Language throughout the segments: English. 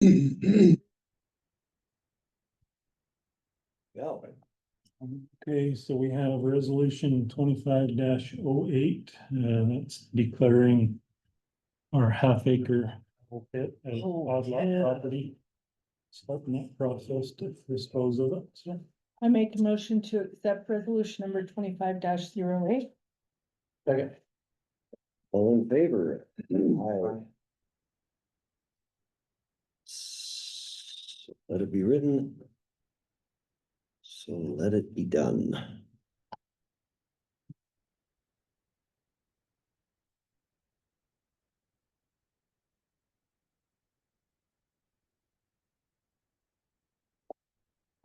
Yeah. Okay, so we have resolution 25-08, that's declaring our half acre pit as odd lot property. Starting that process to dispose of it. So I make a motion to accept resolution number 25-08. Second. All in favor? Aye. Let it be written. So let it be done.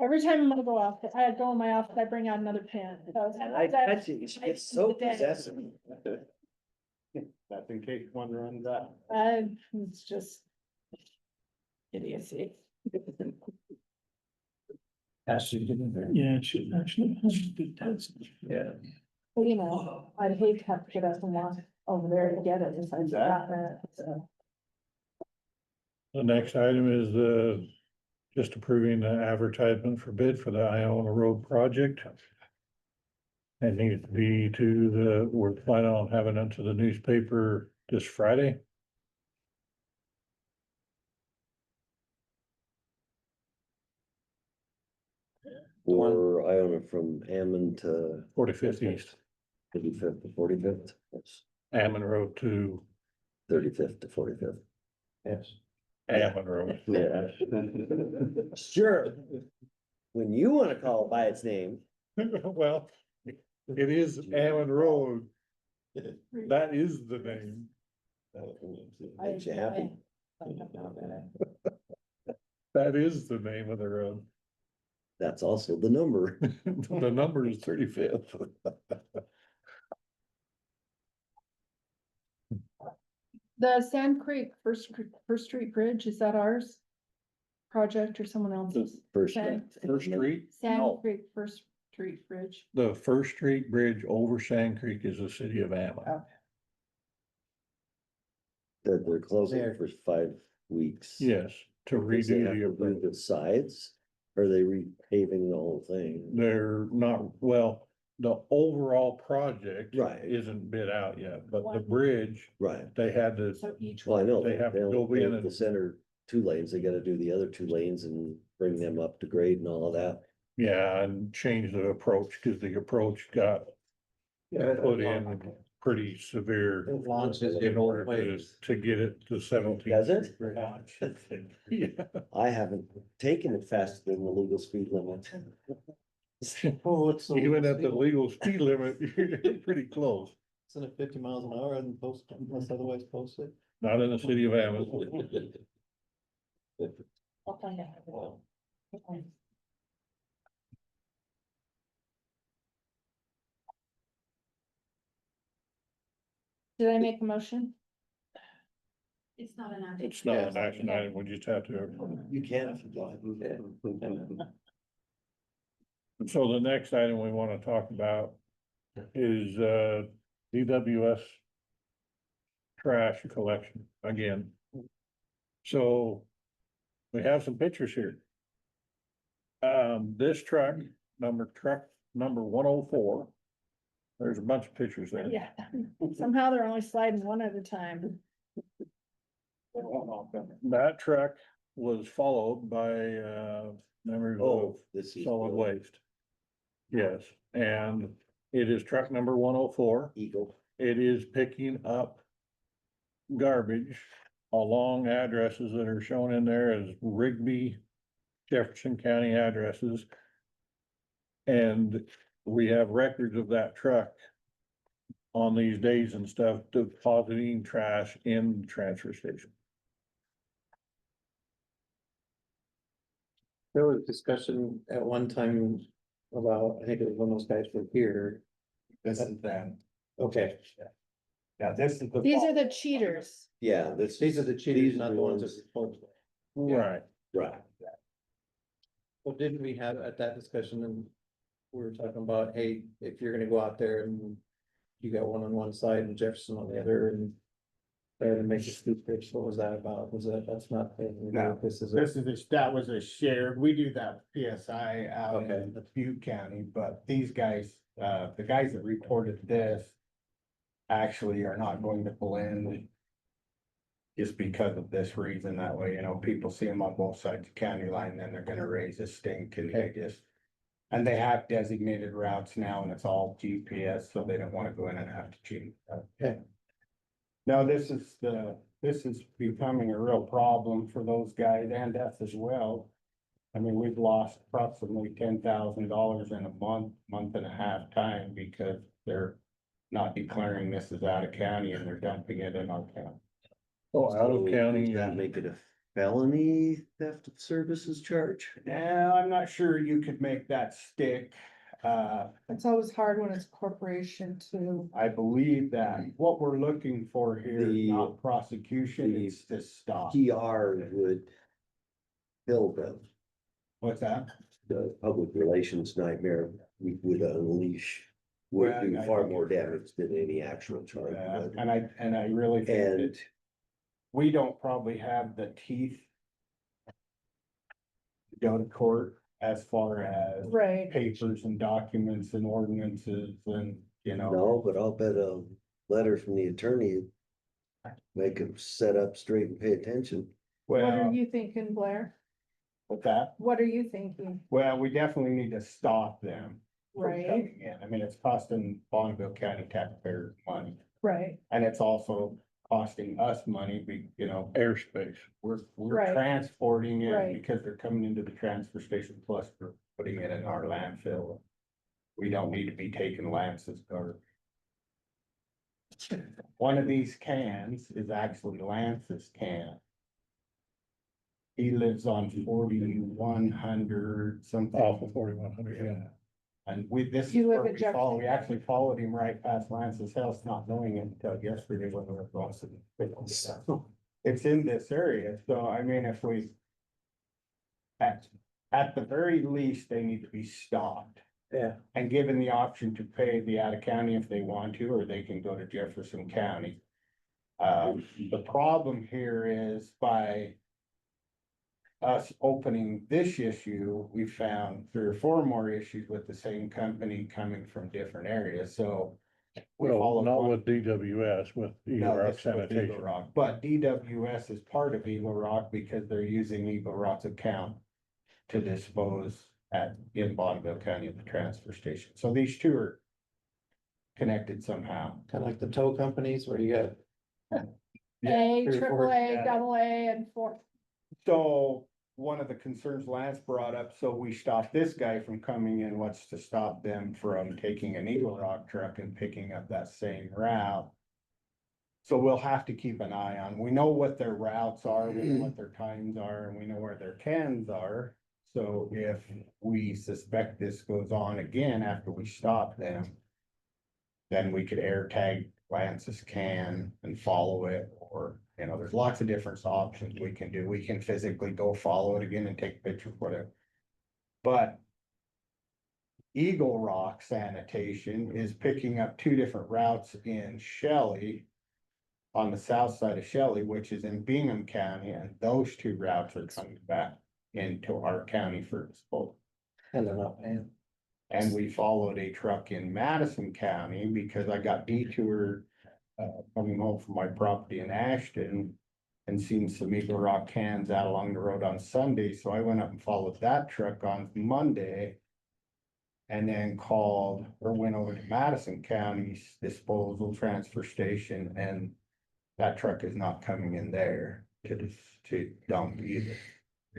Every time I'm gonna go off, I go in my office, I bring out another pen. I bet you, it's so possessive. That's in case one runs out. It's just idiocy. Actually, didn't there? yeah, it should actually. Yeah. But you know, I'd hate to have to get up and walk over there to get it if I forgot that, so. The next item is just approving the advertisement for bid for the Iona Road project. It needs to be we're planning on having it to the newspaper this Friday. Or Iona from Ammon to 45th East, 35th to 45th. Yes, Ammon Road to 35th to 45th. Yes. Ammon Road. Yeah. Sure. When you want to call it by its name. Well, it is Ammon Road. That is the name. Makes you happy. That is the name of the road. That's also the number. The number is 35th. The Sand Creek First Street Bridge, is that ours? Project or someone else's? First, Sand First Street, Sand no. Creek First Street Bridge. The First Street Bridge over Sand Creek is the city of Ammon. Oh. they're closing for 5 weeks. Yes, to Because they have redo to the do approach. the sides, or are they repaving the whole thing? They're not, well, the overall project Right. isn't bid out yet, but the One. bridge, Right, they had to, So each well, I one, know, They have to only go in pave and- the center 2 lanes, they gotta do the other 2 lanes and bring them up to grade and all of that. yeah, and change the approach, cause the approach got put in pretty severe. It launches In in order all ways. to get it to 17. Does it? Yeah. I haven't taken it faster than the legal speed limit. Oh, it's. Even at the legal speed limit, you're pretty close, Isn't it 50 miles an hour and posted, unless otherwise posted? not in the city of Ammon. I'll find out. Okay. Did I make a motion? It's not an action. It's not an action item, we just have to. You can. So the next item we wanna talk about is DWS trash collection again. So we have some pictures here. This truck number 104. There's a bunch of pictures there. Yeah, somehow they're only sliding one at a time. That truck was followed by members of Oh, this is. solid waste. Yes, and it is truck number 104. Eagle. It is picking up garbage along addresses that are shown in there as Rigby, Jefferson County addresses. And we have records of that truck on these days and stuff, depositing trash in the transfer station. There was discussion at one time about, I think it was when those guys were here. This is them. Okay, Yeah, this is the. These are the cheaters. Yeah, these are the cheaters, not the ones that are supposed to. Right. Right. Well, didn't we have at that discussion and we were talking about, hey, if you're gonna go out there and you got one on one side and Jefferson on the other and to make a scoop pitch, what was that about? Was that, that's not. No, This is. that was a shared, we do that PSI out Okay. in the Butte County, but these guys, the guys that reported this. Actually are not going to blend. Just because of this reason, that way, you know, people see them on both sides of county line, then they're gonna raise a stink and they just. And they have designated routes now and it's all GPS, so they don't wanna go in and have to change. Okay. Now, this is becoming a real problem for those guys and us as well. I mean, we've lost approximately $10,000 in a month and a half time because they're not declaring this as out of county and they're dumping it in our county. Oh, out of So county, does that make it a felony theft of services charge? Now, I'm not sure you could make that stick. It's always hard when it's a corporation too. I believe that what we're looking for here is The- not prosecution, the it's to stop. PR would kill What's that? the public relations nightmare we would unleash. Would Well, do I far think more it's- damage than any actual charge. Yeah, would. and I really think And that we don't probably have the teeth. To go to court as far as Right, papers and documents and ordinances and, you know. no, but I'll bet a letter from the attorney make him sit up straight and pay attention. what are Well, you thinking, Blair? with that, What are you thinking? well, we definitely need to stop them. From Right, coming in. I mean, it's costing Bonneville County taxpayers money, right, and it's also costing us money, you know, airspace. we're Right. transporting it Right. because they're coming into the transfer station, plus we're putting it in our landfill. We don't need to be taking Lance's garbage. One of these cans is actually Lance's can. He lives on 4100 something. Off of 4100, yeah. And this is You live where in we Jefferson we actually followed him right past Lance's house, not knowing it until yesterday when we were going to the. It's in this area, so I mean, if we. At the very least, they need to be stopped Yeah, and given the option to pay the out of county if they want to, or they can go to Jefferson County. The problem here is by. Us opening this issue, we found 3 or 4 more issues with the same company coming from different areas, so. we Well, followed not one- with DWS, with Eagle No, Rock this is with Eagle Sanitation. Rock, but DWS is part of Eagle Rock because they're using Eagle Rock's account. To dispose in Bonneville County at the transfer station, so these two are. Connected somehow. kind of like the tow companies where you got. A, 3 or 4, triple A, yeah. double A, and four. So one of the concerns Lance brought up, so we stopped this guy from coming in, what's to stop them from taking an Eagle Rock truck and picking up that same route? So we'll have to keep an eye on, we know what their routes are, we know what their times are, and we know where their cans are. So if we suspect this goes on again after we stop them. Then we could air tag Lance's can and follow it, or, you know, there's lots of different options we can do. We can physically go follow it again and take pictures, whatever. But. Eagle Rock Sanitation is picking up 2 different routes in Shelley. On the south side of Shelley, which is in Bingham County, and those 2 routes are coming back into our county for disposal. And they're not paying. And we followed a truck in Madison County because I got detoured. Coming home from my property in Ashton. And seen some Eagle Rock cans out along the road on Sunday, so I went up and followed that truck on Monday. And then called or went over to Madison County's disposal transfer station, and that truck is not coming in there to dump either.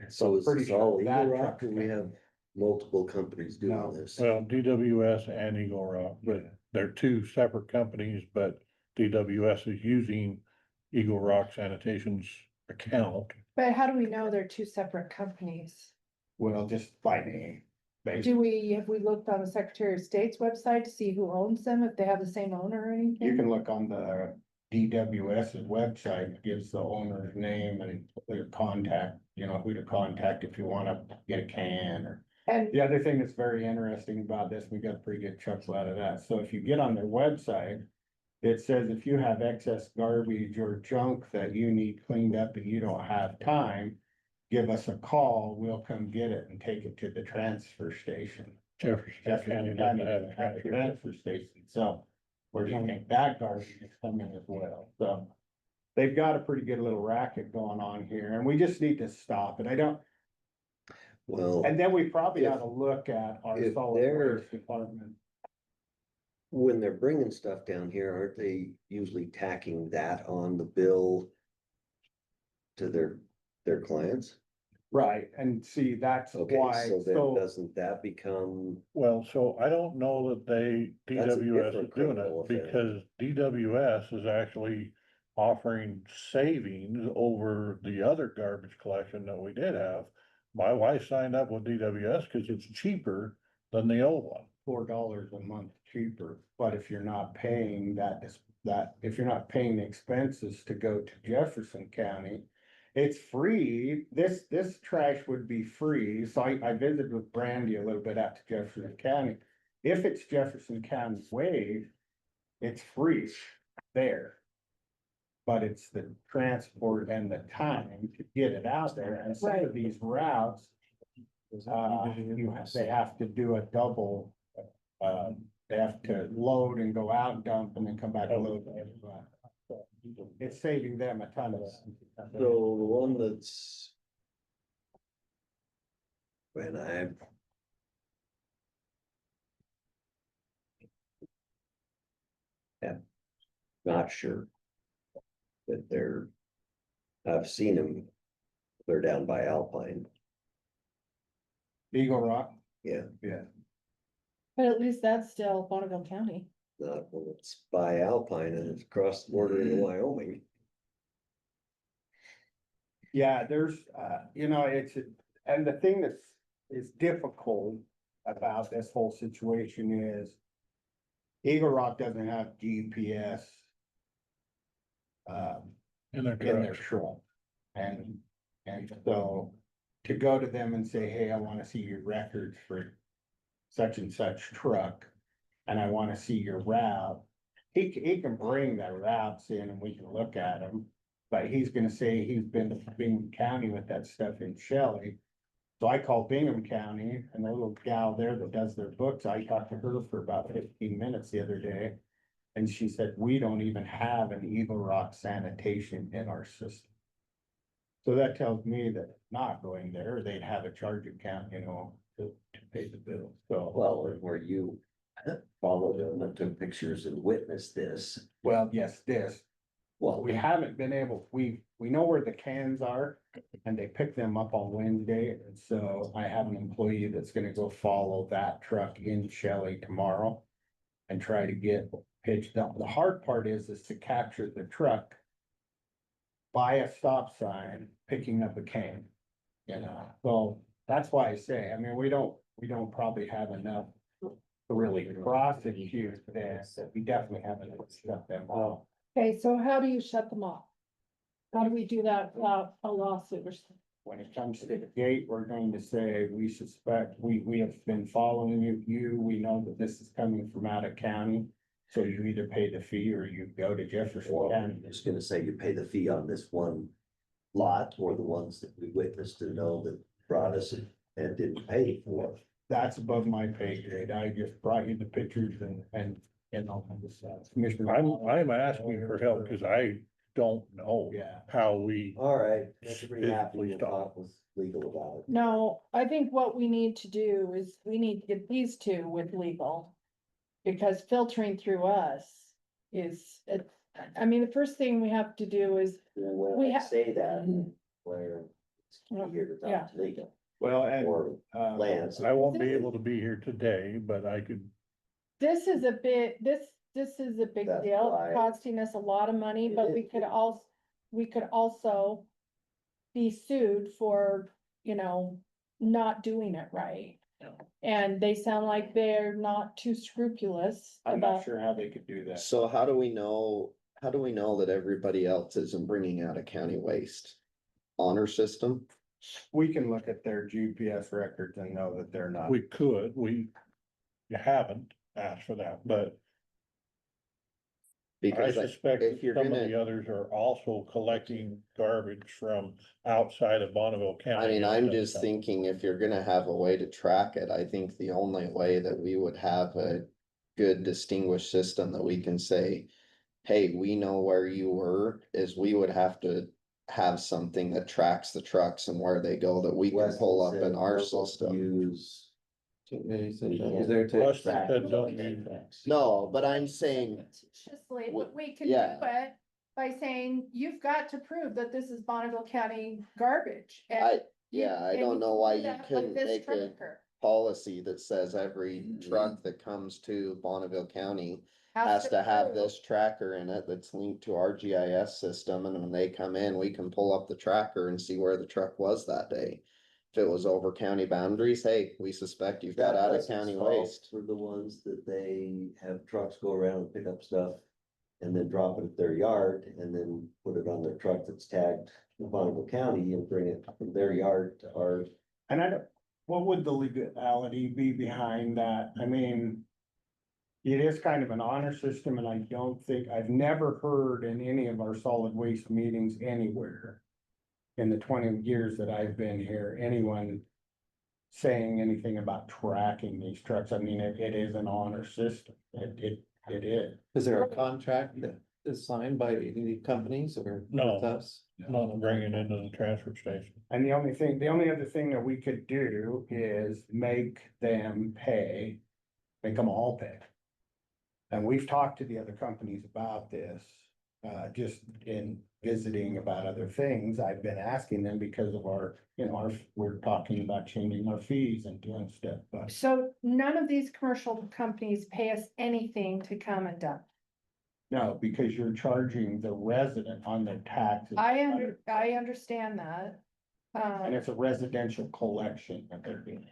So is pretty this sure all that Eagle Rock truck or we can- have multiple companies No. doing this? Well, DWS and Eagle Rock, but they're 2 separate companies, but DWS is using Eagle Rock Sanitation's account. But how do we know they're 2 separate companies? Well, just by name. Basically, Have we looked on the Secretary of State's website to see who owns them, if they have the same owner or anything? you can look on the DWS's website, it gives the owner's name and their contact, you know, who to contact if you wanna get a can or. And, The other thing that's very interesting about this, we got a pretty good chuckle out of that, so if you get on their website. It says if you have excess garbage or junk that you need cleaned up and you don't have time, give us a call, we'll come get it and take it to the transfer station. Jefferson County doesn't have a transfer. Transfer station, so where do you think that garbage is coming as well, so. They've got a pretty good little racket going on here, and we just need to stop it, Well, and then we probably ought to look at our if solid they're- waste department. when they're bringing stuff down here, aren't they usually tacking that on the bill to their clients? Right, and see, that's Okay, why, so then so, doesn't that become, Well, so I don't know that That's a DWS is different doing criminal it, offense. because DWS is actually offering savings over the other garbage collection that we did have. My wife signed up with DWS because it's cheaper than the old one. $4 a month cheaper, but if you're not paying if you're not paying the expenses to go to Jefferson County. It's free, this trash would be free, so I visited with Brandy a little bit out to Jefferson County. If it's Jefferson County wave, it's free there. But it's the transport and the time to get it out there, and some of these routes. They have to do a double, they have to load and go out and dump and then come back and load. It's saving them a ton of. so the one that's. When I'm not sure. That I've seen them, they're down by Alpine, Eagle Rock, yeah, yeah, But at least that's still Bonneville County. not when it's by Alpine and it's across the border into Wyoming. yeah, there's, and the thing is difficult about this whole situation is. Eagle Rock doesn't have GPS. In their In their trucks. truck. And so to go to them and say, hey, I wanna see your records for such and such truck. And I wanna see your route. He can bring the routes in and we can look at them. But he's gonna say he's been to Bingham County with that stuff in Shelley. So I called Bingham County and the little gal there that does their books, I talked to her for about 15 minutes the other day. And she said, we don't even have an Eagle Rock sanitation in our system. So that tells me that not going there, they'd have a charge account, to pay the bill, so. Well, and where you followed them and took pictures and witnessed this. Well, yes, this, Well, we haven't been able, we know where the cans are. And they pick them up on Wednesday, and so I have an employee that's gonna go follow that truck in Shelley tomorrow. And try to get pitched up. The hard part is to capture the truck. By a stop sign, picking up a can. So that's why I say, I mean, we don't probably have enough. To really prosecute this, we definitely have enough to shut them off. Okay, so how do you shut them off? How do we do that without a lawsuit or something? When it comes to the gate, we're going to say, we suspect, we have been following you, we know that this is coming from out of county. So you either pay the fee or you go to Jefferson well, County. I'm just gonna say you pay the fee on this one lot or the ones that we witnessed and know that brought us and didn't pay for. That's above my pay grade, I just brought you the pictures and all kinds of stuff. Commissioner. I'm asking for help because I don't know Yeah. how we. All right, let's be Physically happy and stop. talk with legal about it. No, I think what we need to do is we need to get these two with legal. Because filtering through us is, I mean, the first thing we have to do is, When We I ha- say that, Blair, it's Mm, here to yeah. talk to legal Well, and, or Lance. I won't be able to be here today, but I could, this is a bit, this is a big That's deal, why- costing us a lot of money, but we could also. Be sued for, not doing it right. And they sound like they're not too scrupulous I'm not about, sure how they could do that. So how do we know that everybody else isn't bringing out a county waste? Honor system? We can look at their GPS records and know that they're not. we haven't asked for that, but I Because suspect if that you're some of gonna, the others are also collecting garbage from outside of Bonneville County. I mean, and I'm does just that. thinking if you're gonna have a way to track it, I think the only way that we would have a good distinguished system that we can say, hey, we know where you were, is we would have to have something that tracks the trucks and where they go that we can Weston pull up said in our don't system. Use. Is there to Plus, they extract? said don't use No, but I'm saying, Consciously, Wh- but we can yeah. do it by saying, you've got to prove that this is Bonneville County garbage. and I, you- yeah, I and don't you know can why do you that with couldn't this make a tracker. policy that says every truck that comes to Bonneville County Has has to have prove. this tracker in it that's linked to our GIS system, and when they come in, we can pull up the tracker and see where the truck was that day. If it was over county boundaries, hey, we suspect you've got That out of doesn't county solve waste. For the ones that they have trucks go around and pick up stuff. And then drop it at their yard and then put it on their truck that's tagged in Bonneville County and bring it from their yard to our. And I don't, what would the legality be behind that? I mean. It is kind of an honor system, and I don't think, I've never heard in any of our solid waste meetings anywhere. In the 20 years that I've been here, anyone saying anything about tracking these trucks. I mean, it is an honor system. It is. Is there a contract that is signed by any companies or No. with us? Not to bring it into the transfer station. And the only other thing that we could do is make them pay, make them all pay. And we've talked to the other companies about this, just in visiting about other things. I've been asking them because of our, we're talking about changing our fees and doing stuff, but So none of these commercial companies pay us anything to come and dump. no, because you're charging the resident on their taxes. I understand that. And it's a residential collection that they're doing.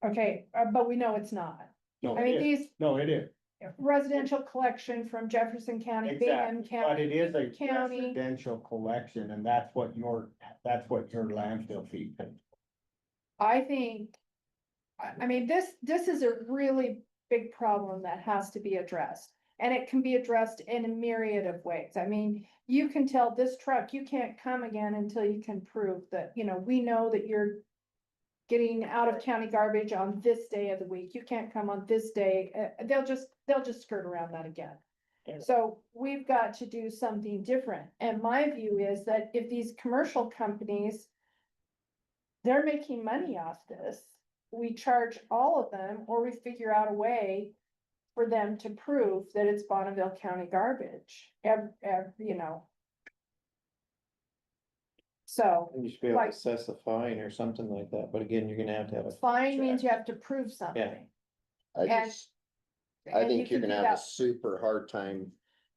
Okay, but we know it's not. No, I it mean, is. these No, it is. residential collection from Jefferson County, Bingham Exactly. But County. it is a County. residential collection, and that's what your landfill fee pays. I think, I mean, this is a really big problem that has to be addressed. And it can be addressed in a myriad of ways. I mean, you can tell this truck, you can't come again until you can prove that, we know that you're getting out of county garbage on this day of the week. You can't come on this day. They'll just skirt around that again. So we've got to do something different. And my view is that if these commercial companies, they're making money off this, we charge all of them, or we figure out a way for them to prove that it's Bonneville County garbage, So You should be able to Like- assess a fine or something like that, but again, you're gonna have to have a. fine means you have to prove something. I And- just, I and you think you're can gonna do have a that. super hard time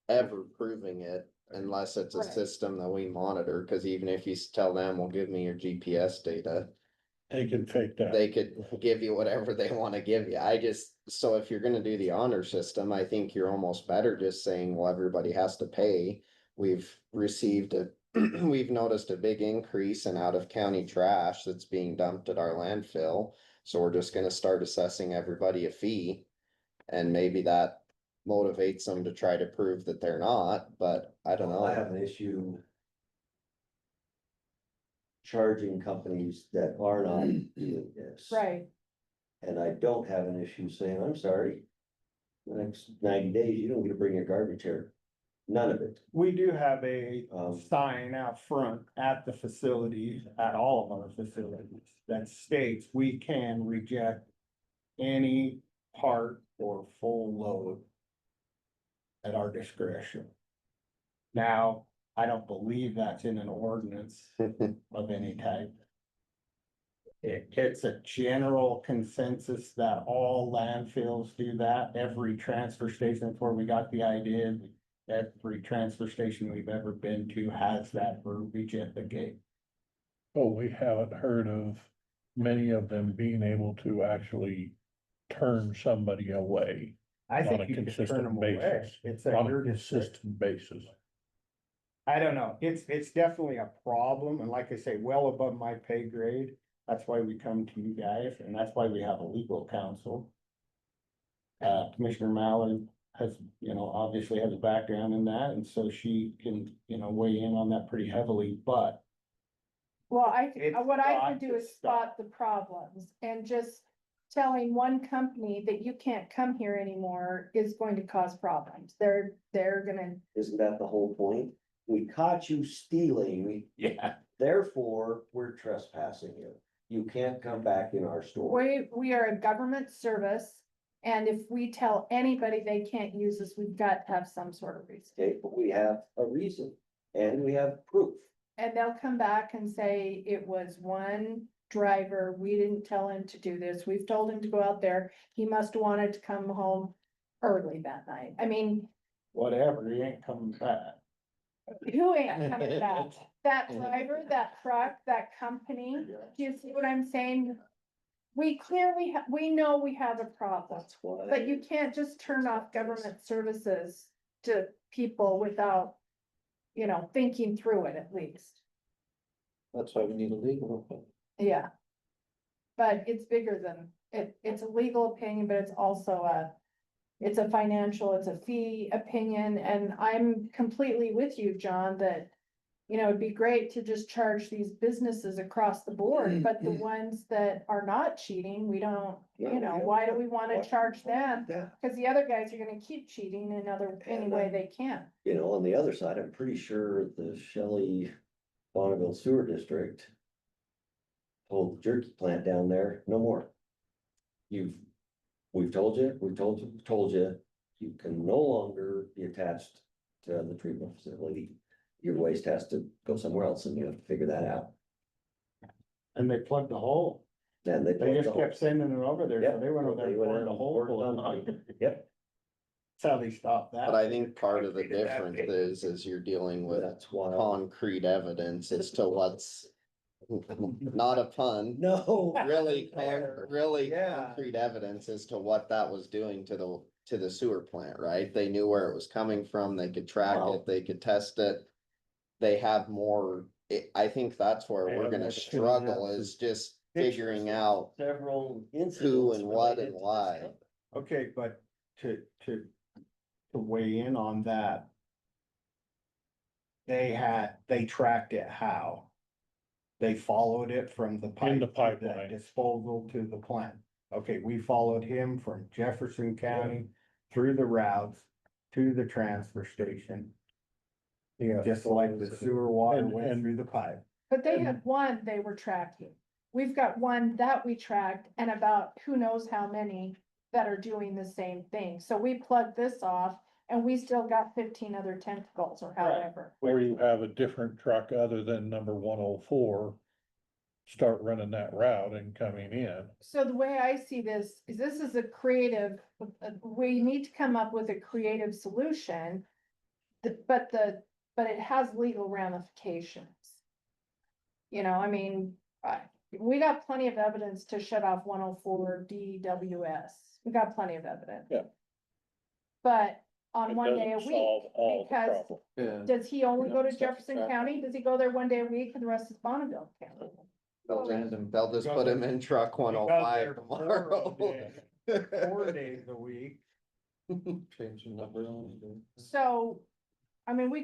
ever proving it. Unless it's a Right. system that we monitor, cause even if you tell them, well, give me your GPS data. They can fake that. They could give you whatever they wanna give you. So if you're gonna do the honor system, I think you're almost better just saying, well, everybody has to pay. We've received we've noticed a big increase in out of county trash that's being dumped at our landfill. So we're just gonna start assessing everybody a fee. And maybe that motivates them to try to prove that they're not, but I don't know. I have an issue. Charging companies that are not doing this. Right, And I don't have an issue saying, I'm sorry. The next 90 days, you don't get to bring your garbage here. None of it. We do have a Um, sign out front at the facilities, at all of our facilities, that states we can reject any part or full load at our discretion. Now, I don't believe that's in an ordinance of any type. It's a general consensus that all landfills do that. Every transfer station, that's where we got the idea. Every transfer station we've ever been to has that verbiage at the gate. But we haven't heard of many of them being able to actually turn somebody away I on a think you could turn consistent them away. basis. It's On at a your discretion. consistent basis. I don't know. It's definitely a problem. And like I say, well above my pay grade. That's why we come to you guys, and that's why we have a legal counsel. Commissioner Mallard has, obviously has a background in that, and so she can, weigh in on that pretty heavily, but Well, It's what I got could do to is spot the problems, and just telling one company that you can't come here anymore is going to cause problems. They're gonna, Isn't that the whole point? We caught you stealing, yeah. therefore we're trespassing you. You can't come back in our store. we are a government service. And if we tell anybody they can't use this, we've got to have some sort of reason. Okay, but we have a reason and we have proof. And they'll come back and say it was one driver, we didn't tell him to do this, we've told him to go out there, he must have wanted to come home early that night. I mean, Whatever, he ain't coming back. who ain't coming back? That driver, that truck, that company, do you see what I'm saying? We clearly, we know we have a problem, That's why. but you can't just turn off government services to people without, thinking through it at least. That's why we need a legal opinion. Yeah. But it's bigger than, it's a legal opinion, but it's also it's a financial, it's a fee opinion, and I'm completely with you, John, that. It'd be great to just charge these businesses across the board, but the ones that are not cheating, we don't, why do we wanna charge them? Yeah, Cause the other guys are gonna keep cheating in any way they can. on the other side, I'm pretty sure the Shelley Bonneville Sewer District told the jerky plant down there, no more. We've told you, you can no longer be attached to the treatment facility. Your waste has to go somewhere else and you have to figure that out. And they plugged the hole. Then They just kept sending it over there, so Yep. they went over there They and went poured in the and hole. poured it full of on. pipe. Yep, That's how they stopped that. But I think part of the Concrete that difference big. is you're dealing with that's why. concrete evidence as to what's. Not a pun, No. really, There. really Yeah. concrete evidence as to what that was doing to the sewer plant, right? They knew where it was coming from, they could track Wow. it, they could test it. They have more, I think that's where They we're have gonna more struggle pictures. is just Pictures figuring of out Several incidents. who and what related and to this why. company. Okay, but to weigh in on that. They tracked it how? They followed it from the pipe. the to pipeline. Disposal to the plant. Okay, we followed him from Jefferson County through the routes to the transfer station. Yeah. Just like the sewer water And- went and- through the pipe. But they had one they were tracking. We've got one that we tracked and about who knows how many that are doing the same thing. So we plugged this off and we still got 15 other tentacles or however. Or you have a different truck other than number 104. Start running that route and coming in. So the way I see this is a creative, we need to come up with a creative solution. But it has legal ramifications. We got plenty of evidence to shut off 104 DWS. We got plenty of evidence. Yeah. But on It one day a doesn't week, solve all the because problem. Yeah. does he only go to Stuff to Jefferson track. County? Does he go there one day a week and the rest is Bonneville County? They'll just put him in truck He one oh got five there tomorrow. 4 days a week. Change the number on it. So, we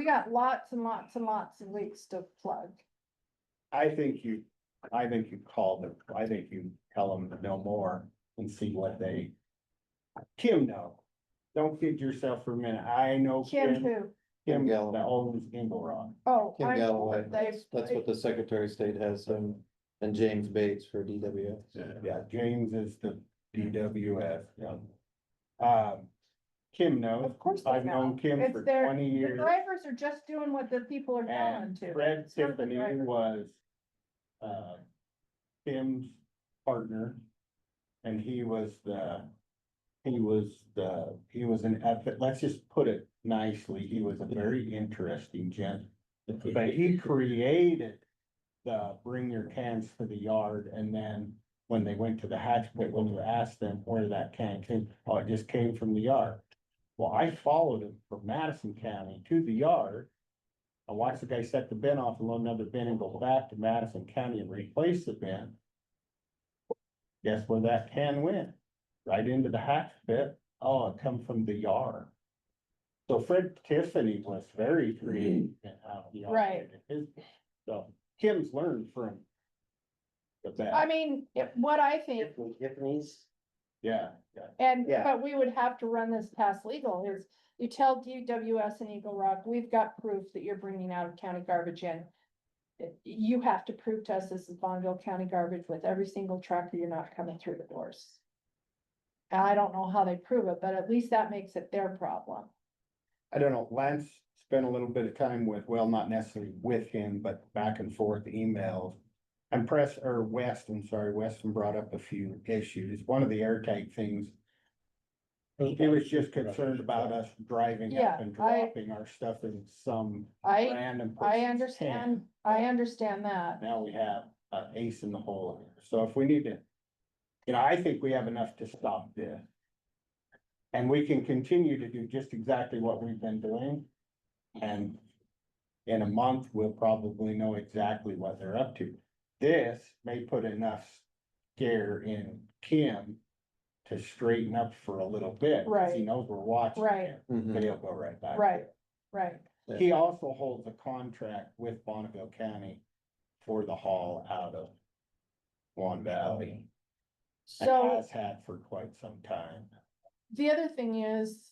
got lots and lots and lots of leaks to plug. I think you call them, I think you tell them no more and see what Kim, no. Don't kid yourself for a minute. I know Kim Kim, who? Kim Galloway. that owns Eagle Rock. Oh. Kim I'm- Galloway, they- that's what the Secretary of State has, and James Bates for DWS. Yeah, James is the DWS, yeah. Kim knows. Of course they I've known know. Kim It's for their- 20 The years. drivers are just doing what the people are telling And to. Fred It's not the Tiffany driver. was, Tim's partner. And he was let's just put it nicely, he was a very interesting gent. But he created the bring your cans to the yard, and then when they went to the hatch pit, when you asked them where that can came, oh, it just came from the yard. Well, I followed him from Madison County to the yard. I watched the guy set the bin off and load another bin and go back to Madison County and replace the bin. Guess where that can went? Right into the hatch pit oh, it come from the yard. So Fred Tiffany was very creative in how he Right. operated his, so Kim's learned from the best. I mean, what I think, Tiffany's, Yeah, and, Yeah. but we would have to run this past legal, is you tell DWS and Eagle Rock, we've got proof that you're bringing out of county garbage in. You have to prove to us this is Bonneville County garbage with every single truck, or you're not coming through the doors. And I don't know how they prove it, but at least that makes it their problem. I don't know, Lance spent a little bit of time with, well, not necessarily with him, but back and forth emails. And Weston brought up a few issues. One of the airtight things, he was just concerned about us driving Yeah, up and dropping our stuff in some I random. I person's understand, tent. I understand that. Now we have an ace in the hole here. So if we need to, I think we have enough to stop this. And we can continue to do just exactly what we've been doing. And in a month, we'll probably know exactly what they're up to. This may put enough scare in Kim to straighten up for a little bit. 'Cause he Right. knows we're watching Right. him, but he'll go right back. Right, right. He also holds a contract with Bonneville County for the haul out of Swan Valley. And So has had for quite some time. the other thing is,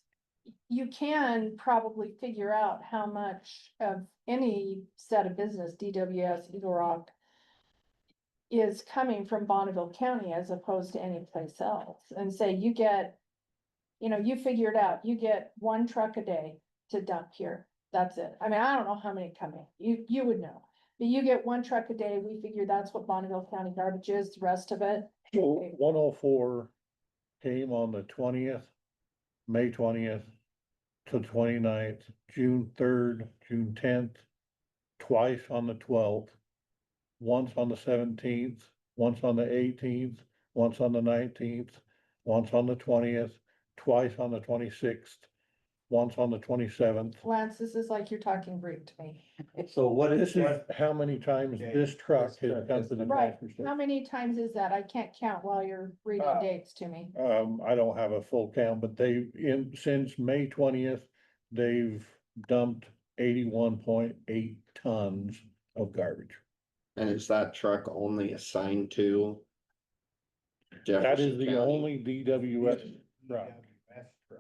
you can probably figure out how much of any set of business, DWS, Eagle Rock, is coming from Bonneville County as opposed to any place else, and say you get, you figure it out, you get one truck a day to dump here, that's it. I mean, I don't know how many come in, you would know. But you get one truck a day, we figure that's what Bonneville County garbage is, the rest of it. So 104 came on the 20th, May 20th to 29th, June 3rd, June 10th, twice on the 12th, once on the 17th, once on the 18th, once on the 19th, once on the 20th, twice on the 26th, once on the 27th. Lance, this is like you're talking Greek to me. so what This is, is how many times this truck has come to the Right, transfer how station. many times is that? I can't count while you're reading dates to me. I don't have a full count, but since May 20th, they've dumped 81.8 tons of garbage. And is that truck only assigned to? That is Jefferson the County? only DWS truck. DWS truck.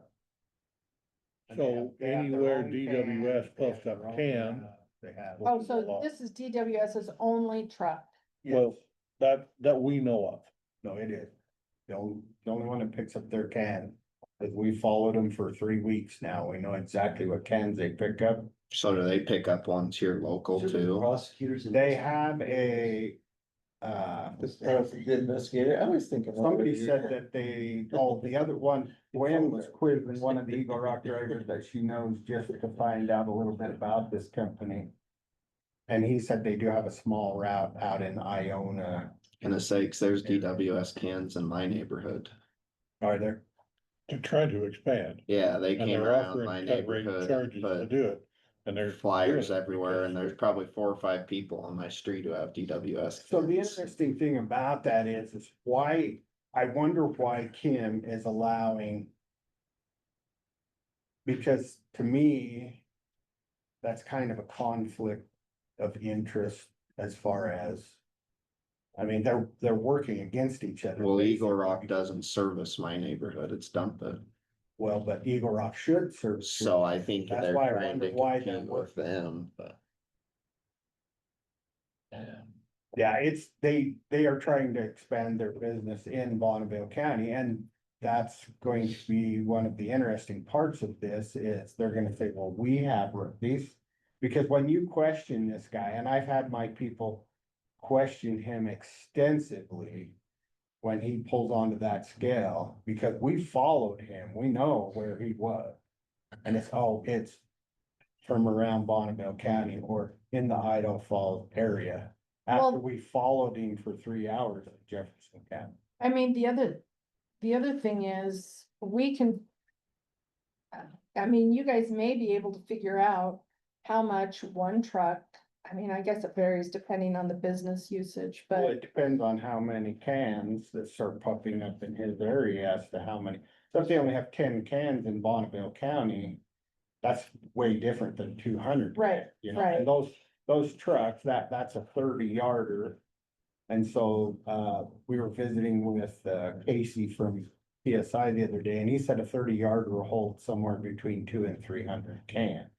And So they have their anywhere own DWS cans, they have puffs up their own can. route, They have. Oh, so this is DWS's only truck. Well, that we know of. No, it is. The only one that picks up their can, because we followed them for 3 weeks now. We know exactly what cans they pick up. So do they pick up ones here local too? prosecutors? They have a, The investigator, I was thinking. somebody said that the other one, Gwen was quizzing one of the Eagle Rock drivers that she knows just to find out a little bit about this company. And he said they do have a small route out in Iona. Gonna say, 'cause there's DWS cans in my neighborhood. Are there? To try to expand. Yeah, they And came they're around offering my cut rate neighborhood, charges to but do it. And there's flyers everywhere, and there's probably 4 or 5 people on my street who have DWS. So the cans. interesting thing about that is why, I wonder why Kim is allowing. Because to me, that's kind of a conflict of interest as far as. I mean, they're working against each other. Well, Eagle basically. Rock doesn't service my neighborhood, it's dump it. Well, but Eagle Rock should serve. So I think That's they're why I trying to wonder why they're compete with working. them, but. Yeah, they are trying to expand their business in Bonneville County, and that's going to be one of the interesting parts of this is they're gonna say, well, we have these. Because when you question this guy, and I've had my people question him extensively when he pulls onto that scale, because we followed him, we know where he was. And it's from around Bonneville County or in the Idaho Falls area. After Well- we followed him for 3 hours in Jefferson County. I mean, the other thing is, we can. I mean, you guys may be able to figure out how much one truck, I mean, I guess it varies depending on the business usage, Well, but it depends on how many cans that start popping up in his area as to how many. So if they only have 10 cans in Bonneville County, that's way different than 200. Right, You know, right. and those trucks, that's a 30-yarder. And so, we were visiting with, Casey from PSI the other day, and he said a 30-yarder will hold somewhere between 200 and 300 cans.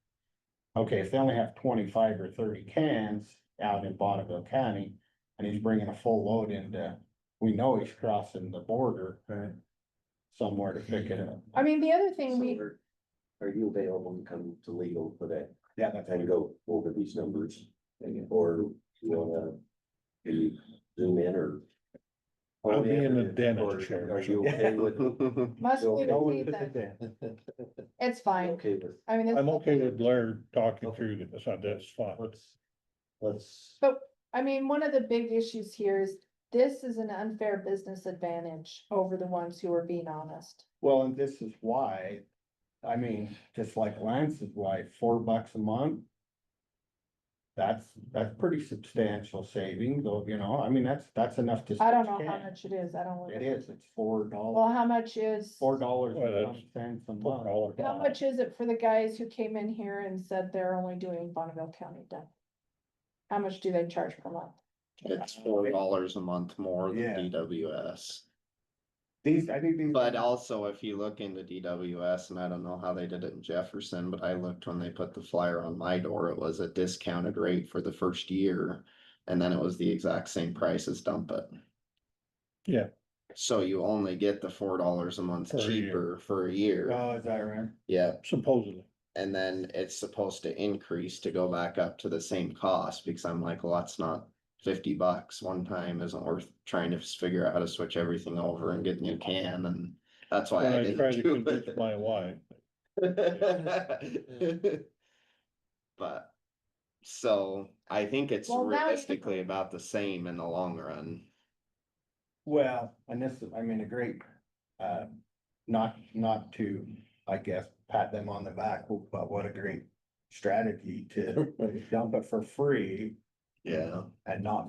Okay, if they only have 25 or 30 cans out in Bonneville County, and he's bringing a full load into, we know he's crossing the border. Right. Somewhere to pick it up. I mean, the other thing we, Are you available to come to legal for that Yeah, that's and go over these numbers? Or you wanna, maybe zoom in or? I'll be in the Or dentist chair. Are you okay with? must So be Go the with feedback. the- It's fine. Okay, with, I mean, I'm it's, okay with Blair talking through this, that's fine. let's, but, I mean, one of the big issues here is this is an unfair business advantage over the ones who are being honest. Well, and this is why, I mean, just like Lance's wife, $4 a month. That's pretty substantial saving, though, you know, I mean, that's enough to. I don't know how can. much it is, I don't. look It at is, it's $4, Well, how much is, $4 Well, and that's some cents a month. $4. how much is it for the guys who came in here and said they're only doing Bonneville County done? How much do they charge per month? It's $4 a month more Yeah. than DWS. I think these. But also, if you look into DWS, and I don't know how they did it in Jefferson, but I looked when they put the flyer on my door, it was a discounted rate for the first year. And then it was the exact same price as Dump It. Yeah. So you only get the $4 a month For a year. cheaper for a year. Oh, is that right? Yeah, Supposedly. and then it's supposed to increase to go back up to the same cost, because I'm like, well, that's not $50 one time isn't worth trying to figure out how to switch everything over and get a new can, and that's why When I I didn't tried to do convince it. my wife, But, so I think it's Well, now you- realistically about the same in the long run. Well, and this is, I mean, a great, not to, I guess, pat them on the back, but what a great strategy to dump it for free Yeah. and not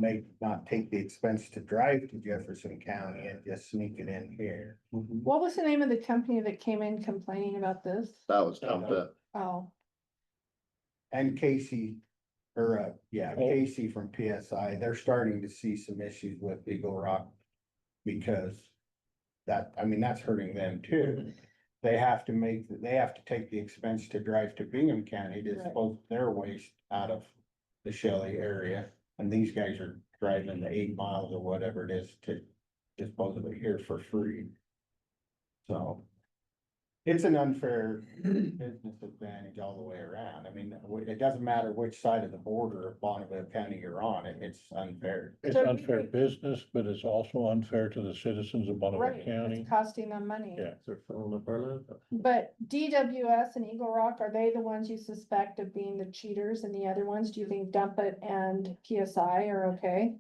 take the expense to drive to Jefferson County and just sneak it in here. What was the name of the company that came in complaining about this? That was Dump It. Oh, And Casey, Oh. Casey from PSI, they're starting to see some issues with Eagle Rock. Because that's hurting them too. They have to take the expense to drive to Bingham County to Right. dispose of their waste out of the Shelley area. And these guys are driving the 8 miles or whatever it is to dispose of it here for free. So. It's an unfair business advantage all the way around. I mean, it doesn't matter which side of the border of Bonneville County you're on, it's unfair. it's So- unfair business, but it's also unfair to the citizens of Bonneville right, County. it's costing them money. Yeah. They're filling up our land. But DWS and Eagle Rock, are they the ones you suspect of being the cheaters, and the other ones, do you think Dump It and PSI are okay?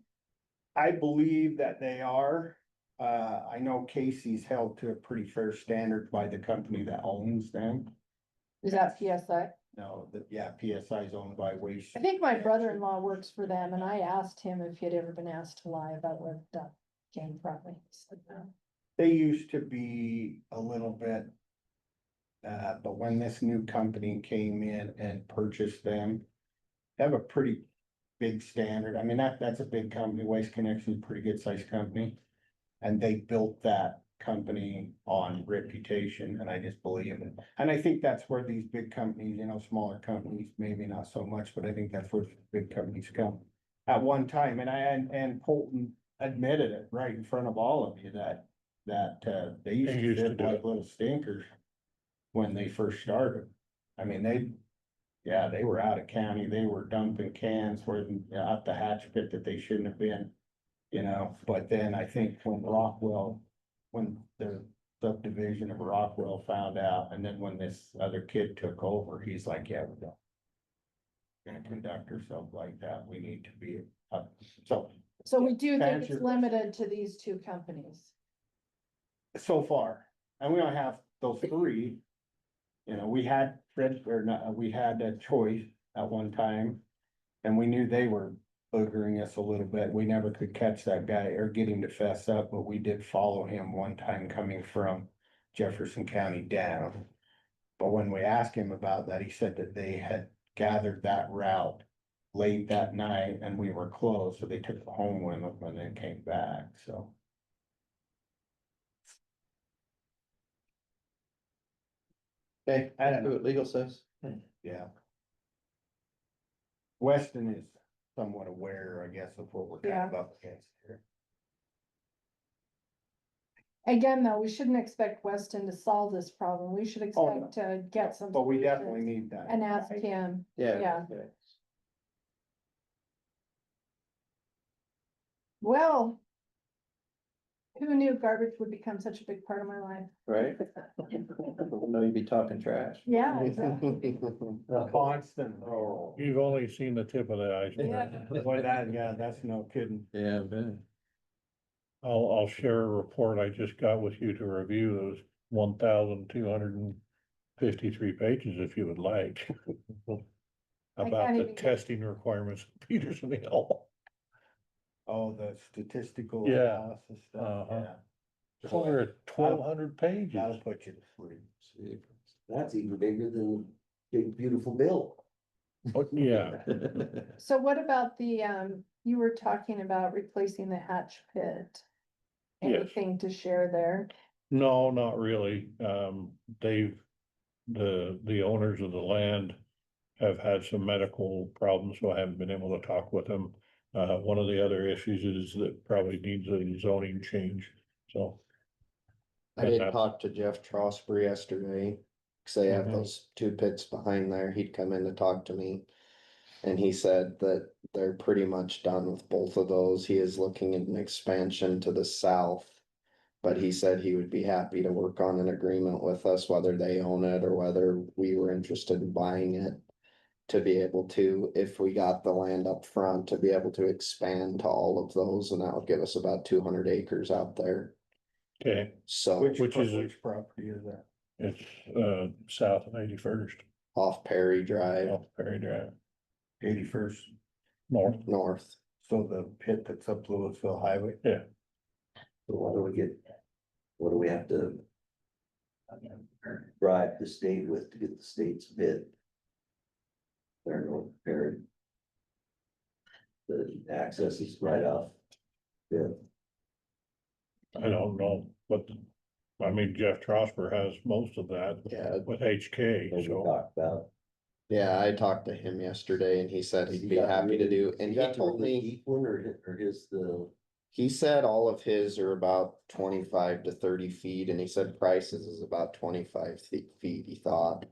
I believe that they are. I know Casey's held to a pretty fair standard by the company that owns them. Is that PSI? No, PSI is owned by Waste. I think my brother-in-law works for them, and I asked him if he had ever been asked to lie about where the duck came from. and he said no. They used to be a little bit. But when this new company came in and purchased them, they have a pretty big standard. I mean, that's a big company. Waste Connection is a pretty good sized company. And they built that company on reputation, and I just believe it. And I think that's where these big companies, smaller companies, maybe not so much, but I think that's where big companies come. At one time, and Colton admitted it right in front of all of you that they used They to used to fit do like it. little stinkers. When they first started. I mean, they were out of county, they were dumping cans where, out the hatch pit that they shouldn't have been. But then I think when the subdivision of Rockwell found out, and then when this other kid took over, he's like, yeah, we don't. Gonna conduct ourselves like that, we need to be up, so So we do think Answer it's your limited to these two companies. so far, and we don't have those three. We had we had a choice at one time. And we knew they were boogering us a little bit. We never could catch that guy or get him to fess up, but we did follow him one time coming from Jefferson County down. But when we asked him about that, he said that they had gathered that route late that night and we were closed, so they took it home with them and then came back, so. Okay, I don't know what legal says. Yeah. Weston is somewhat aware, I guess, of what we're kind of up against here. Again, though, we shouldn't expect Weston to solve this problem. We should Oh, no. expect to get some. But we solutions definitely need that. And ask him, Yeah. Yeah. okay. well. Who knew garbage would become such a big part of my life? Right? I know you'd be talking trash. Yeah, exactly. Constant, oh. You've only seen the tip of the iceberg. Yeah. Boy, that, yeah, that's no kidding. Yeah, Ben. I'll share a report I just got with you to review those 1,253 pages if you would like. About can't the even get- testing requirements of Peterson Hill. Oh, the statistical Yeah. analysis stuff, Uh-huh. yeah. It's over 1,200 That'll pages. put you to sleep. That's even bigger than Big Beautiful Bill. Oh, yeah, So what about the, you were talking about replacing the hatch pit? Yes. Anything to share there? no, not really. The owners of the land have had some medical problems, so I haven't been able to talk with them. One of the other issues is that probably needs a zoning change, so. I And did that's- talk to Jeff Trosper yesterday, cause they have Mhm. those two pits behind there, he'd come in to talk to me. And he said that they're pretty much done with both of those, he is looking at an expansion to the south. But he said he would be happy to work on an agreement with us, whether they own it or whether we were interested in buying it. To be able to, if we got the land up front, to be able to expand to all of those, and that would give us about 200 acres out there. Okay, So Which is- Which property is that? it's south of 81st, off Perry Drive, off Perry Drive, 81st, north. north. so the pit that's up Louisville Highway. So what do we have to bribe the state with to get the state's bid? They're not prepared. The access is right off. Yeah, I don't know, but I mean, Jeff Trosper has most of that Yeah, with HK, we so. talked about. yeah, I talked to him yesterday and he said he'd be got happy to really- do, and he got the told really me. deep one or his the, He said all of his are about 25 to 30 feet, and he said prices is about 25 feet, he thought.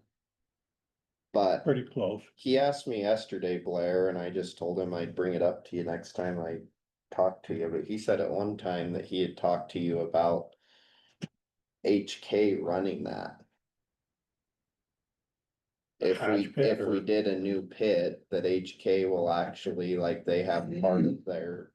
But Pretty close. he asked me yesterday, Blair, and I just told him I'd bring it up to you next time I talked to you, but he said at one time that he had talked to you about HK running that. If we, Hatch pit if we or- did a new pit, that HK will actually, like, they have part of their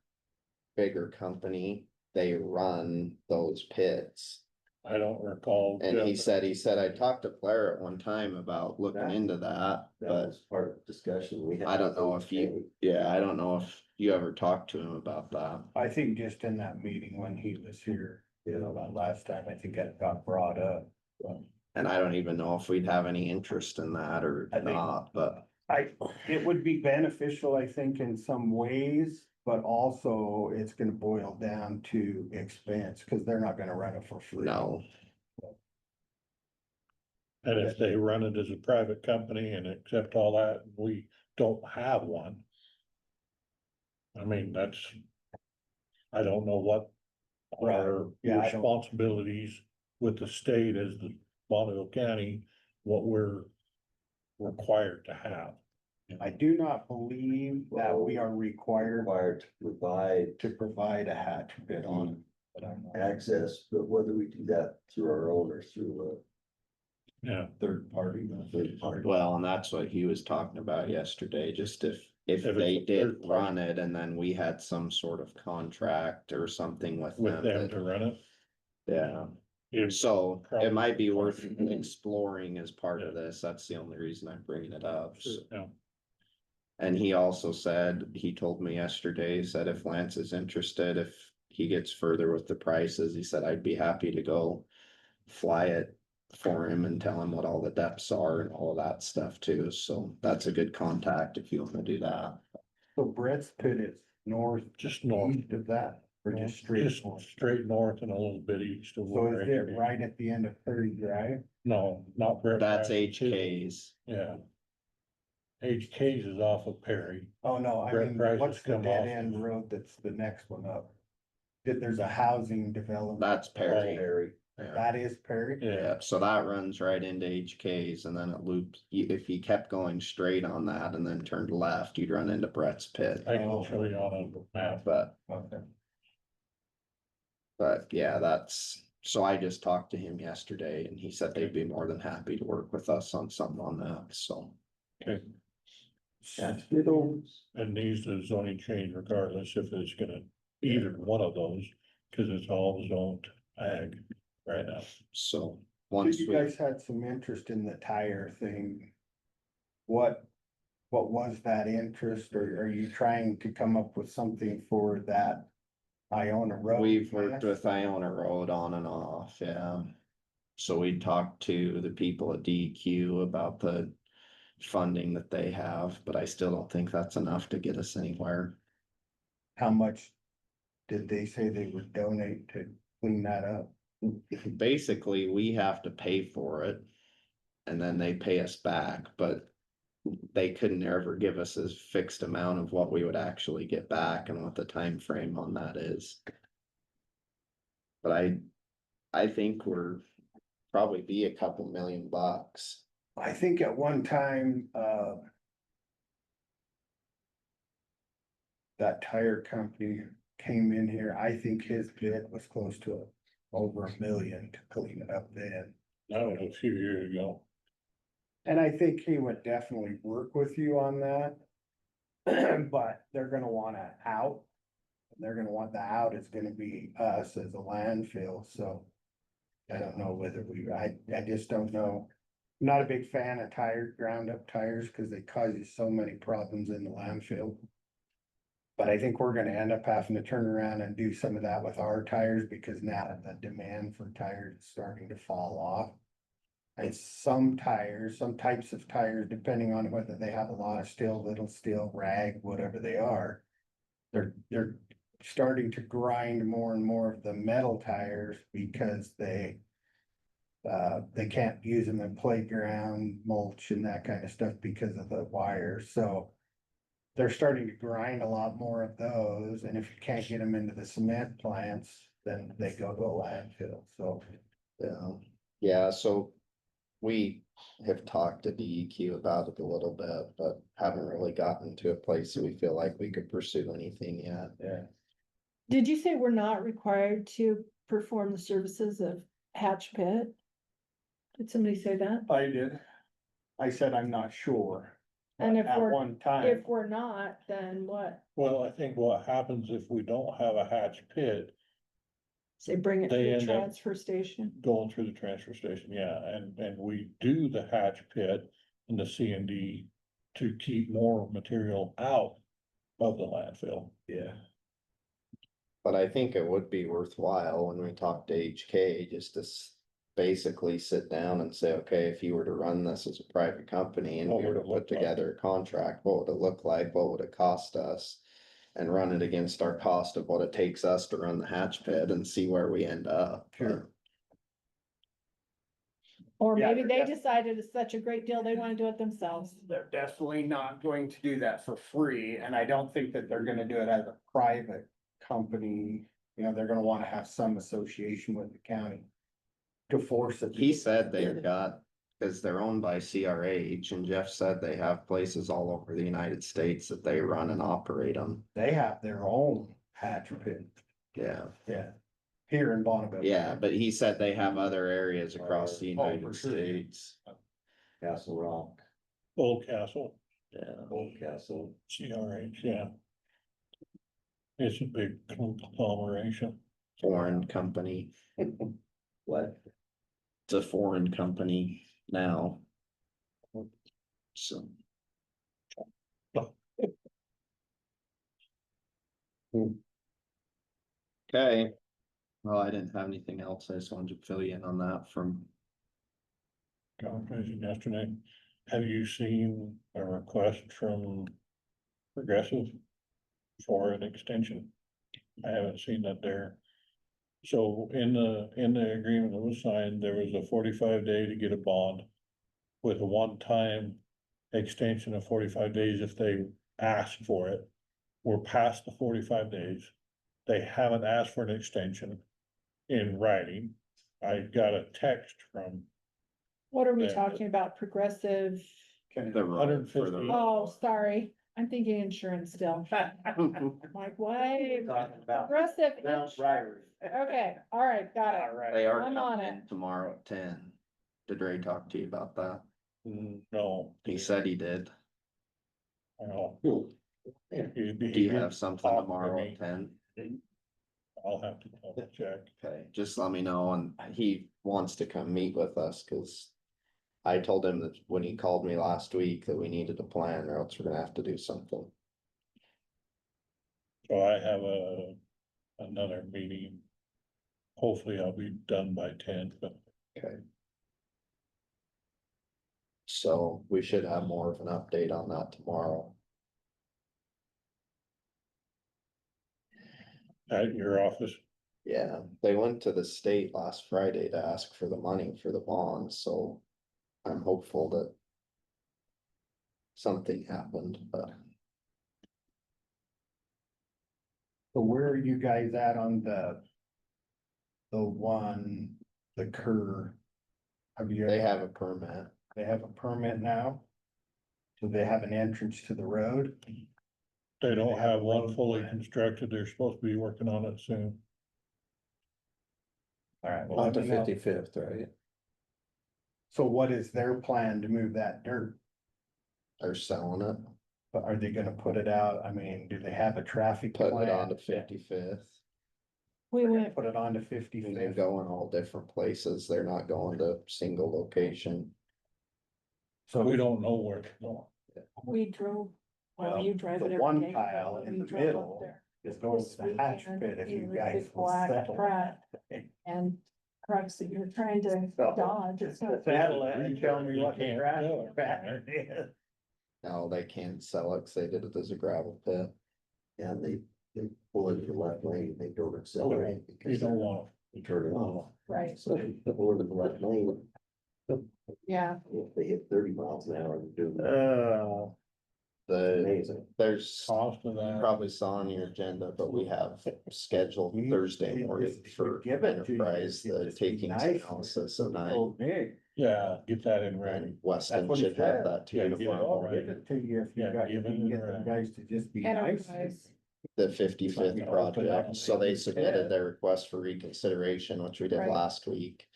bigger company, they run those pits. I don't recall. And he Jeff- said, I talked to Blair at one time about looking into that, that but was part of the discussion we had. I don't know if you, yeah, I don't know if you ever talked to him about that. I think just in that meeting when he was here, you know, that last time, I think that got brought up. And I don't even know if we'd have any interest in that or I think- not, but It would be beneficial, I think, in some ways, but also it's gonna boil down to expense, cause they're not gonna run it for free. no. And if they run it as a private company and accept all that, we don't have one. I mean, that's. I don't know what our Right. Yeah, I don't- responsibilities with the state as the Bonneville County, what we're required to have. I do not believe that we are required Required to to provide a hatch bid on. But I'm not access, but whether we do that through our own or through Yeah, a third party. a third party. Well, and that's what he was talking about yesterday, just if If it's they a did third party. run it and then we had some sort of contract or something with with them them. to run it. Yeah, If- so it might be worth Probably. exploring as part of this, that's the only reason I'm bringing it up. so. Yeah. And he also said, he told me yesterday, he said if Lance is interested, if he gets further with the prices, he said I'd be happy to go fly it for him and tell him what all the depths are and all of that stuff too, so that's a good contact if you wanna do that. So Brett's Pit is north, Just north. east of that, or just straight Just north? straight north and a little bit east of. So where is it it right at the end of 30 Drive? No, not very. That's HK's. Yeah. HK's is off of Perry. Oh, no, I Brett mean, Price what's has the come dead off. end road that's the next one up? There's a housing development. That's Perry. Perry. Yeah. That is Perry? Yeah, Yeah, so that runs right into HK's and then it loops, if you kept going straight on that and then turned left, you'd run into Brett's Pit. I can show you on a map. Okay. But yeah, that's, so I just talked to him yesterday and he said they'd be more than happy to work with us on something on that, so. Okay, That's and needs the zoning change regardless if it's gonna, either one of those, cause it's all zoned ag right now. So, So once you we, guys had some interest in the tire thing. What was that interest, or are you trying to come up with something for that Iona Road? we've worked mess? with Iona Road on and off, yeah. So we talked to the people at DEQ about the funding that they have, but I still don't think that's enough to get us anywhere. How much did they say they would donate to clean that up? Basically, we have to pay for it. And then they pay us back, but they couldn't ever give us a fixed amount of what we would actually get back and what the time frame on that is. But I think we're probably be a couple $1,000,000. I think at one time, that tire company came in here, I think his bid was close to over $1 million to clean it up then. That was a few years ago. And I think he would definitely work with you on that. But they're gonna wanna out. They're gonna want the out is gonna be us as a landfill, so. I don't know whether I just don't know. I'm not a big fan of ground up tires, cause they cause you so many problems in the landfill. But I think we're gonna end up having to turn around and do some of that with our tires, because now the demand for tires is starting to fall off. And some tires, some types of tires, depending on whether they have a lot of steel, little steel, rag, whatever they are. They're starting to grind more and more of the metal tires because they can't use them in playground mulch and that kind of stuff because of the wires, so. They're starting to grind a lot more of those, and if you can't get them into the cement plants, then they go to a landfill, so. Yeah, yeah, so we have talked to DEQ about it a little bit, but haven't really gotten to a place that we feel like we could pursue anything yet. Yeah. Did you say we're not required to perform the services of Hatch Pit? Did somebody say that? I did. I said I'm not sure. And but if at we're- one time, If we're not, then what? Well, I think what happens if we don't have a hatch pit Say bring it to They the end up- transfer station? going through the transfer station, yeah, and we do the hatch pit and the C&D to keep more material out of the landfill. yeah, But I think it would be worthwhile when we talk to HK, just to basically sit down and say, okay, if you were to run this as a private company and What you were would to it look put like? together a contract, what would it look like? What would it cost us? And run it against our cost of what it takes us to run the hatch pit and see where we end up. Sure. Or Yeah, maybe they're they def- decided it's such a great deal, they wanna do it themselves. they're definitely not going to do that for free, and I don't think that they're gonna do it as a private company. You know, they're gonna wanna have some association with the county to force it. He said they've got, cause they're owned by CRH, and Jeff said they have places all over the United States that they run and operate them. They have their own hatch pit, Yeah, yeah, here in Bonneville. yeah, but he said they have other areas across the Oh, for United sure. States. Castle Rock, Old Castle, Yeah, Old Castle. CRH, yeah. It's a big conglomeration. foreign company. What? It's a foreign company now. So. Okay, Well, I didn't have anything else. I just wanted to fill you in on that from, conversation yesterday. Have you seen a request from Progressive for an extension? I haven't seen that there. So in the agreement that was signed, there was a 45-day to get a bond with a one-time extension of 45 days if they ask for it. We're past the 45 days. They haven't asked for an extension in writing. I got a text from What are we Yeah. talking about? Progressive? the road for the. 150. Oh, sorry, I'm thinking insurance still. I'm like, what? Talking about Progressive. Mount insurance. Riders. Okay, all right, got it. They are I'm on coming in it. tomorrow at 10. Did Ray talk to you about that? No. He said he did. No. Do you have something talk to tomorrow me. at 10? I'll have to double check. Okay, just let me know, and he wants to come meet with us, cause I told him that when he called me last week that we needed a plan, or else we're gonna have to do something. So I have another meeting. Hopefully I'll be done by 10, but Okay. So we should have more of an update on that tomorrow. at your office, Yeah, they went to the state last Friday to ask for the money for the bonds, so I'm hopeful that something happened, but So where are you guys at on the Kerr? Have you? they have a permit. They have a permit now? Do they have an entrance to the road? they don't have one road fully plan. constructed, they're supposed to be working on it soon. All right. well, On let to me know. 55th, right? So what is their plan to move that dirt? They're selling it, But are they gonna put it out? I mean, do they have a traffic putting it on plan? to 55th. We went, Put it on to And 55th. they go in all different places. They're not going to single location. So We don't know where to go. we drove, well, Well, you drive the it every one day. tile in We the drove up middle there is going this to the hatch weekend pit if in you the guys big will black settle. Pratt And trucks that you're trying to So, dodge. It's not- Settle it and tell me what the You can't traffic sell it. pattern is. No, they can't sell it 'cause they did it as a gravel pit. And they pull into the left lane, they don't accelerate. You because don't want. they turn it off. Right, So they pull into the left lane, yeah, if they hit 30 miles an hour, they're doing The, amazing. there's Cost of you that. probably saw on your agenda, but we have scheduled Thursday morning for Give it to you. enterprise, the It'd just be takings nice. analysis at So 9. big. Yeah, get that in writing. And Weston That's what he should have said. that to Yeah, you get it tomorrow all I'll morning. give it to you if you Yeah, got, give you it can get right. the guys to just be nice. enterprise. The 55th Like, open up project, so they and- submitted their request for reconsideration, which we did Right. last week.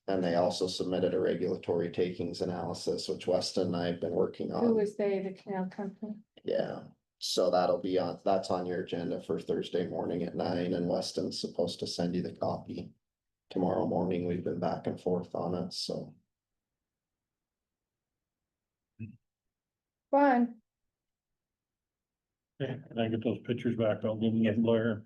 And they also submitted a regulatory takings analysis, which Weston and I have been working Who on. was they, the canal company? Yeah, so that's on your agenda for Thursday morning at 9, and Weston's supposed to send you the copy. Tomorrow morning, we've been back and forth on it, so. Fun. Okay, and I get those pictures back, I'll give them to Blair.